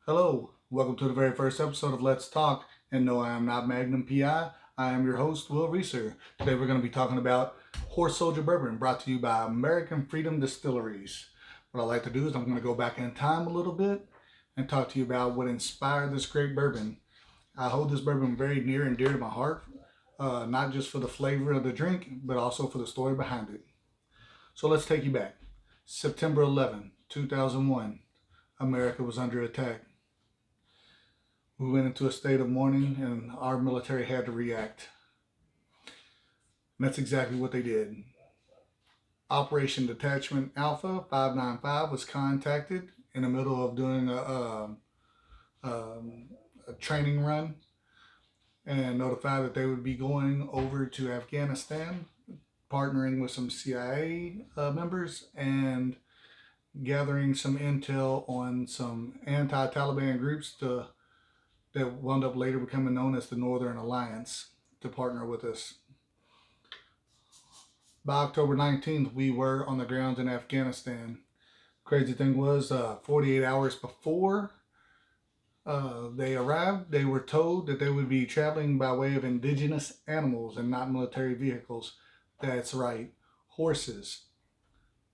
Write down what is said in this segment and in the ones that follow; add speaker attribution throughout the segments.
Speaker 1: Hello, welcome to the very first episode of Let's Talk. And no, I am not Magnum PI. I am your host, Will Reeser. Today we're going to be talking about Horse Soldier Bourbon, brought to you by American Freedom Distilleries. What I'd like to do is I'm going to go back in time a little bit and talk to you about what inspired this great bourbon. I hold this bourbon very near and dear to my heart, not just for the flavor of the drink, but also for the story behind it. So let's take you back. September 11, 2001, America was under attack. We went into a state of mourning and our military had to react. And that's exactly what they did. Operation Detachment Alpha 595 was contacted in the middle of doing a training run and notified that they would be going over to Afghanistan, partnering with some CIA members and gathering some intel on some anti-Taliban groups that wound up later becoming known as the Northern Alliance to partner with us. By October 19th, we were on the ground in Afghanistan. Crazy thing was, 48 hours before they arrived, they were told that they would be traveling by way of indigenous animals and not military vehicles. That's right, horses.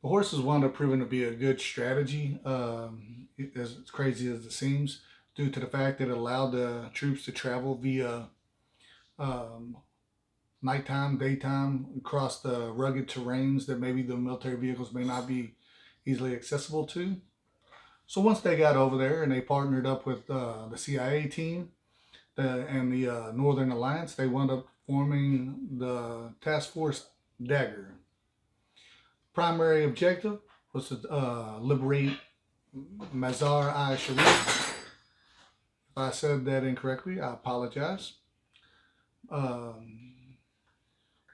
Speaker 1: The horses wound up proving to be a good strategy, as crazy as it seems, due to the fact that it allowed the troops to travel via nighttime, daytime, across the rugged terrains that maybe the military vehicles may not be easily accessible to. So once they got over there and they partnered up with the CIA team and the Northern Alliance, they wound up forming the Task Force Dagger. Primary objective was to liberate Mazar-i-Sharif. If I said that incorrectly, I apologize.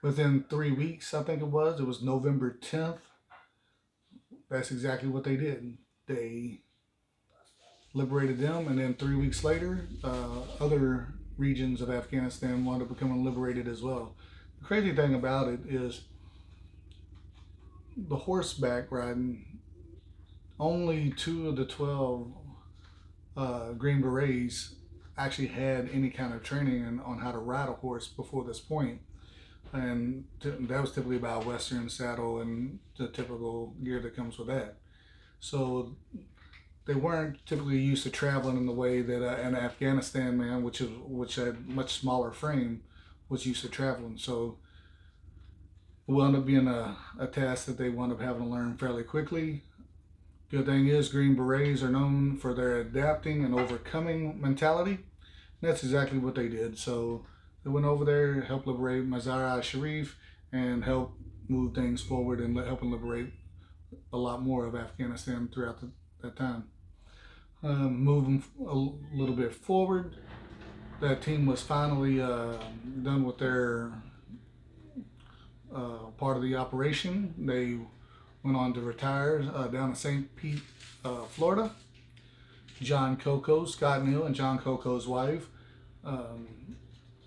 Speaker 1: Within 3 weeks, I think it was November 10th. That's exactly what they did. They liberated them, and then 3 weeks later, other regions of Afghanistan wound up becoming liberated as well. The crazy thing about it is the horseback riding, only 2 of the 12 Green Berets actually had any kind of training on how to ride a horse before this point. And that was typically by a Western saddle and the typical gear that comes with that. So they weren't typically used to traveling in the way that an Afghanistan man, which had much smaller frame, was used to traveling. So it wound up being a task that they wound up having to learn fairly quickly. Good thing is, Green Berets are known for their adapting and overcoming mentality. And that's exactly what they did. So they went over there, helped liberate Mazar-i-Sharif, and helped move things forward and helping liberate a lot more of Afghanistan throughout that time. Moving a little bit forward, that team was finally done with their part of the operation. They went on to retire down in St. Pete, Florida. John Coco, Scott Neal, and John Coco's wife,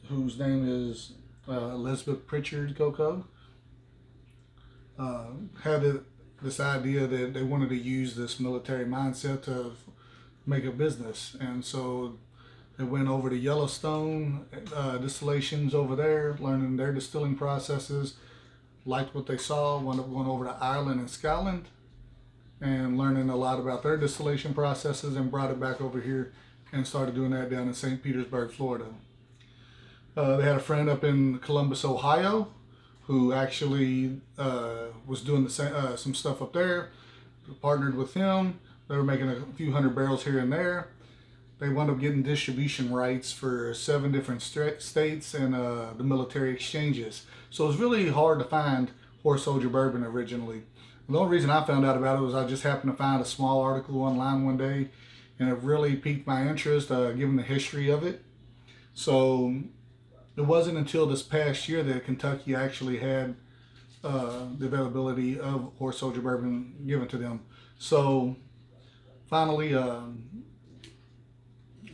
Speaker 1: whose name is Elizabeth Pritchard Coco, had this idea that they wanted to use this military mindset to make a business. And so they went over to Yellowstone distillations over there, learning their distilling processes, liked what they saw, wound up going over to Ireland and Scotland and learning a lot about their distillation processes, and brought it back over here and started doing that down in St. Petersburg, Florida. They had a friend up in Columbus, Ohio, who actually was doing some stuff up there. Partnered with him. They were making a few hundred barrels here and there. They wound up getting distribution rights for 7 different states and the military exchanges. So it was really hard to find Horse Soldier Bourbon originally. The only reason I found out about it was I just happened to find a small article online one day, and it really piqued my interest given the history of it. So it wasn't until this past year that Kentucky actually had the availability of Horse Soldier Bourbon given to them. So finally, I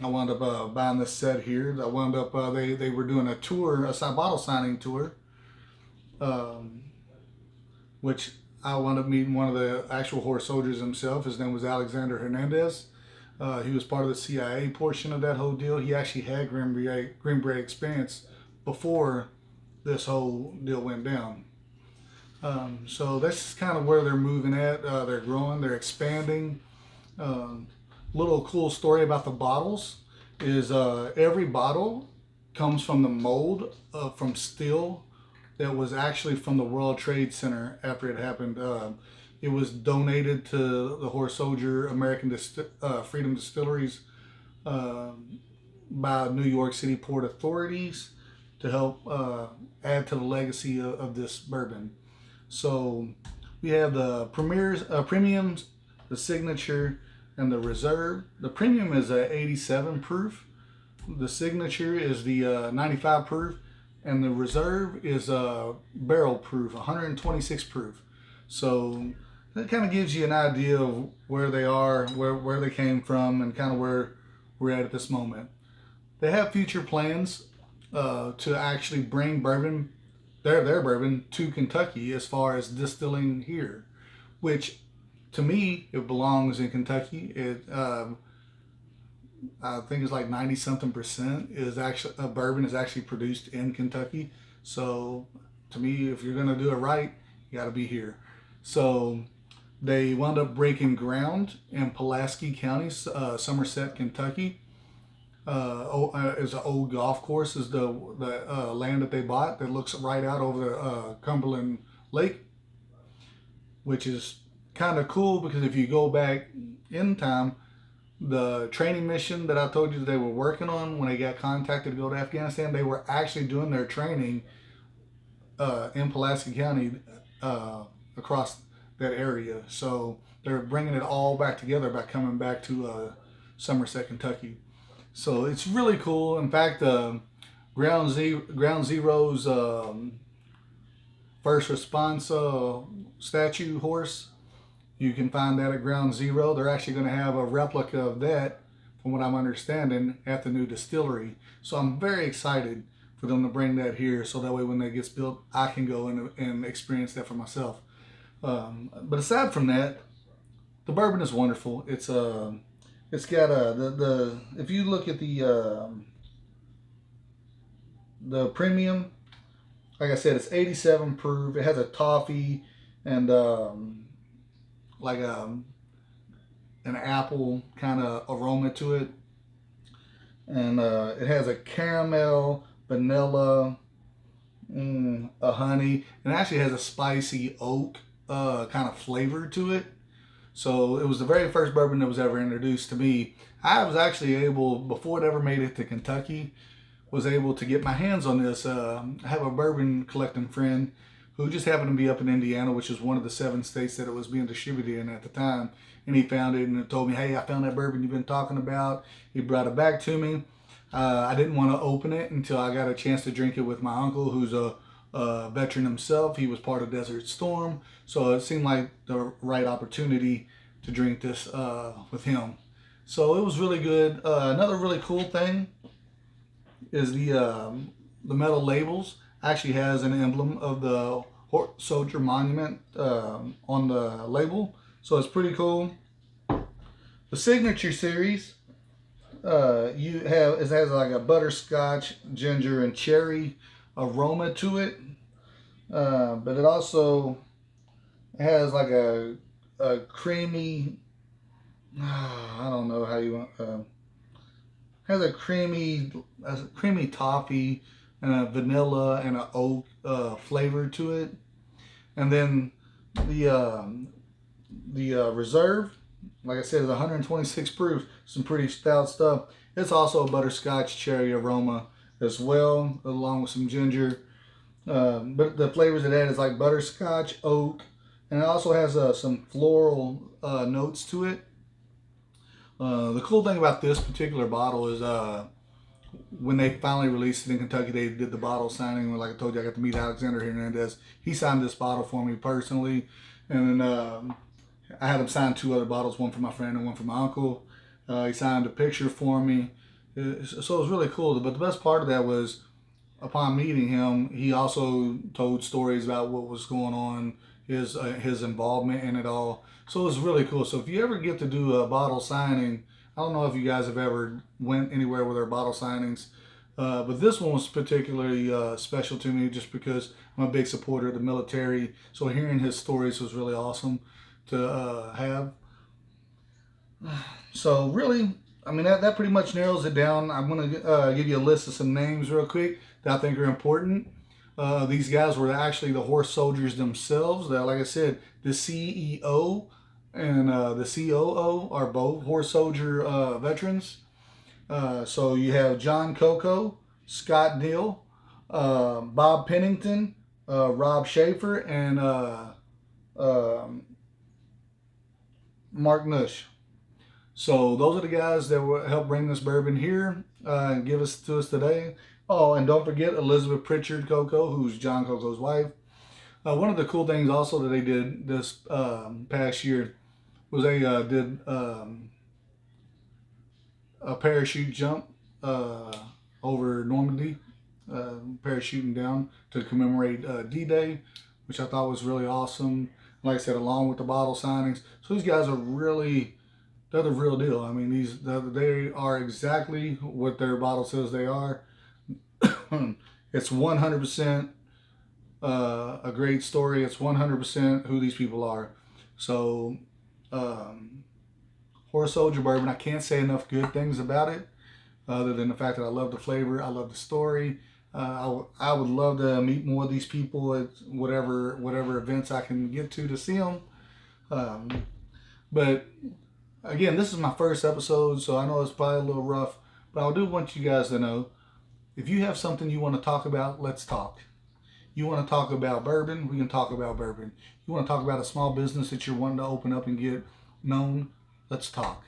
Speaker 1: wound up buying this set here. I wound up, they were doing a tour, a bottle signing tour, which I wound up meeting one of the actual horse soldiers himself. His name was Alexander Hernandez. He was part of the CIA portion of that whole deal. He actually had Green Beret experience before this whole deal went down. So that's kind of where they're moving at. They're growing, they're expanding. Little cool story about the bottles is every bottle comes from the mold from steel that was actually from the World Trade Center after it happened. It was donated to the Horse Soldier American Freedom Distilleries by New York City Port authorities to help add to the legacy of this bourbon. So we have the premiums, the signature, and the reserve. The premium is a 87 proof. The signature is the 95 proof, and the reserve is a barrel proof, 126 proof. So that kind of gives you an idea of where they are, where they came from, and kind of where we're at this moment. They have future plans to actually bring bourbon, their bourbon, to Kentucky as far as distilling here, which to me it belongs in Kentucky. I think it's like 90 something percent is actually bourbon is actually produced in Kentucky. So to me, if you're gonna do it right, you got to be here. So they wound up breaking ground in Pulaski County, Somerset, Kentucky. Is an old golf course. Is the land that they bought that looks right out over the Cumberland Lake, which is kind of cool because if you go back in time, the training mission that I told you they were working on when they got contacted to go to Afghanistan, they were actually doing their training in Pulaski County across that area. So they're bringing it all back together by coming back to Somerset, Kentucky. So it's really cool. In fact, Ground Zero's first response statue horse, you can find that at Ground Zero. They're actually going to have a replica of that, from what I'm understanding, at the new distillery. So I'm very excited for them to bring that here, so that way when that gets built, I can go and experience that for myself. But aside from that, the bourbon is wonderful. It's got the if you look at the premium, like I said, it's 87 proof. It has a toffee and like an apple kind of aroma to it, and it has a caramel, vanilla, a honey, and it actually has a spicy oak kind of flavor to it. So it was the very first bourbon that was ever introduced to me. I was actually able, before it ever made it to Kentucky, was able to get my hands on this. I have a bourbon collecting friend who just happened to be up in Indiana, which is one of the 7 states that it was being distributed in at the time. And he found it and told me, hey, I found that bourbon you've been talking about. He brought it back to me. I didn't want to open it until I got a chance to drink it with my uncle, who's a veteran himself. He was part of Desert Storm. So it seemed like the right opportunity to drink this with him. So it was really good. Another really cool thing is the metal labels actually has an emblem of the Horse Soldier Monument on the label, so it's pretty cool. The Signature Series, it has like a butterscotch, ginger, and cherry aroma to it, but it also has like a creamy, I don't know how you want. Has a creamy toffee and a vanilla and an oak flavor to it. And then the reserve, like I said, is 126 proof. Some pretty stout stuff. It's also a butterscotch cherry aroma as well, along with some ginger. But the flavors it has is like butterscotch, oak, and it also has some floral notes to it. The cool thing about this particular bottle is when they finally released it in Kentucky, they did the bottle signing. Like I told you, I got to meet Alexander Hernandez. He signed this bottle for me personally. And then I had him sign 2 other bottles, one for my friend and one for my uncle. He signed a picture for me. So it was really cool. But the best part of that was, upon meeting him, he also told stories about what was going on, his involvement in it all. So it was really cool. So if you ever get to do a bottle signing, I don't know if you guys have ever went anywhere with our bottle signings, but this one was particularly special to me just because I'm a big supporter of the military. So hearing his stories was really awesome to have. So really, I mean, that pretty much narrows it down. I'm going to give you a list of some names real quick that I think are important. These guys were actually the horse soldiers themselves. That, like I said, the CEO and the COO are both horse soldier veterans. So you have John Coco, Scott Neal, Bob Pennington, Rob Schaefer, and Mark Nush. So those are the guys that will help bring this bourbon here and give us to us today. Oh, and don't forget Elizabeth Pritchard Coco, who's John Coco's wife. One of the cool things also that they did this past year was they did a parachute jump over Normandy, parachuting down to commemorate D-Day, which I thought was really awesome. Like I said, along with the bottle signings. So these guys are really, they're the real deal. I mean, they are exactly what their bottle says they are. It's 100% a great story. It's 100% who these people are. So, Horse Soldier Bourbon, I can't say enough good things about it, other than the fact that I love the flavor, I love the story. I would love to meet more of these people at whatever events I can get to see them. But again, this is my first episode, so I know it's probably a little rough, but I do want you guys to know, if you have something you want to talk about, let's talk. You want to talk about bourbon, we can talk about bourbon. You want to talk about a small business that you're wanting to open up and get known, let's talk.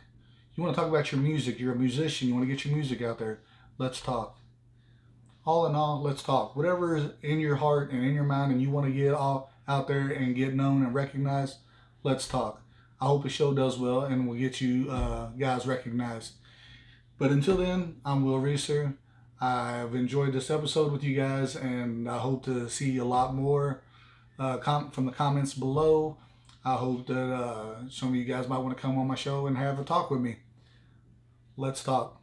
Speaker 1: You want to talk about your music, you're a musician, you want to get your music out there, let's talk. All in all, let's talk. Whatever is in your heart and in your mind and you want to get all out there and get known and recognized, let's talk. I hope the show does well and will get you guys recognized. But until then, I'm Will Reeser. I've enjoyed this episode with you guys, and I hope to see a lot more from the comments below. I hope that some of you guys might want to come on my show and have a talk with me. Let's talk.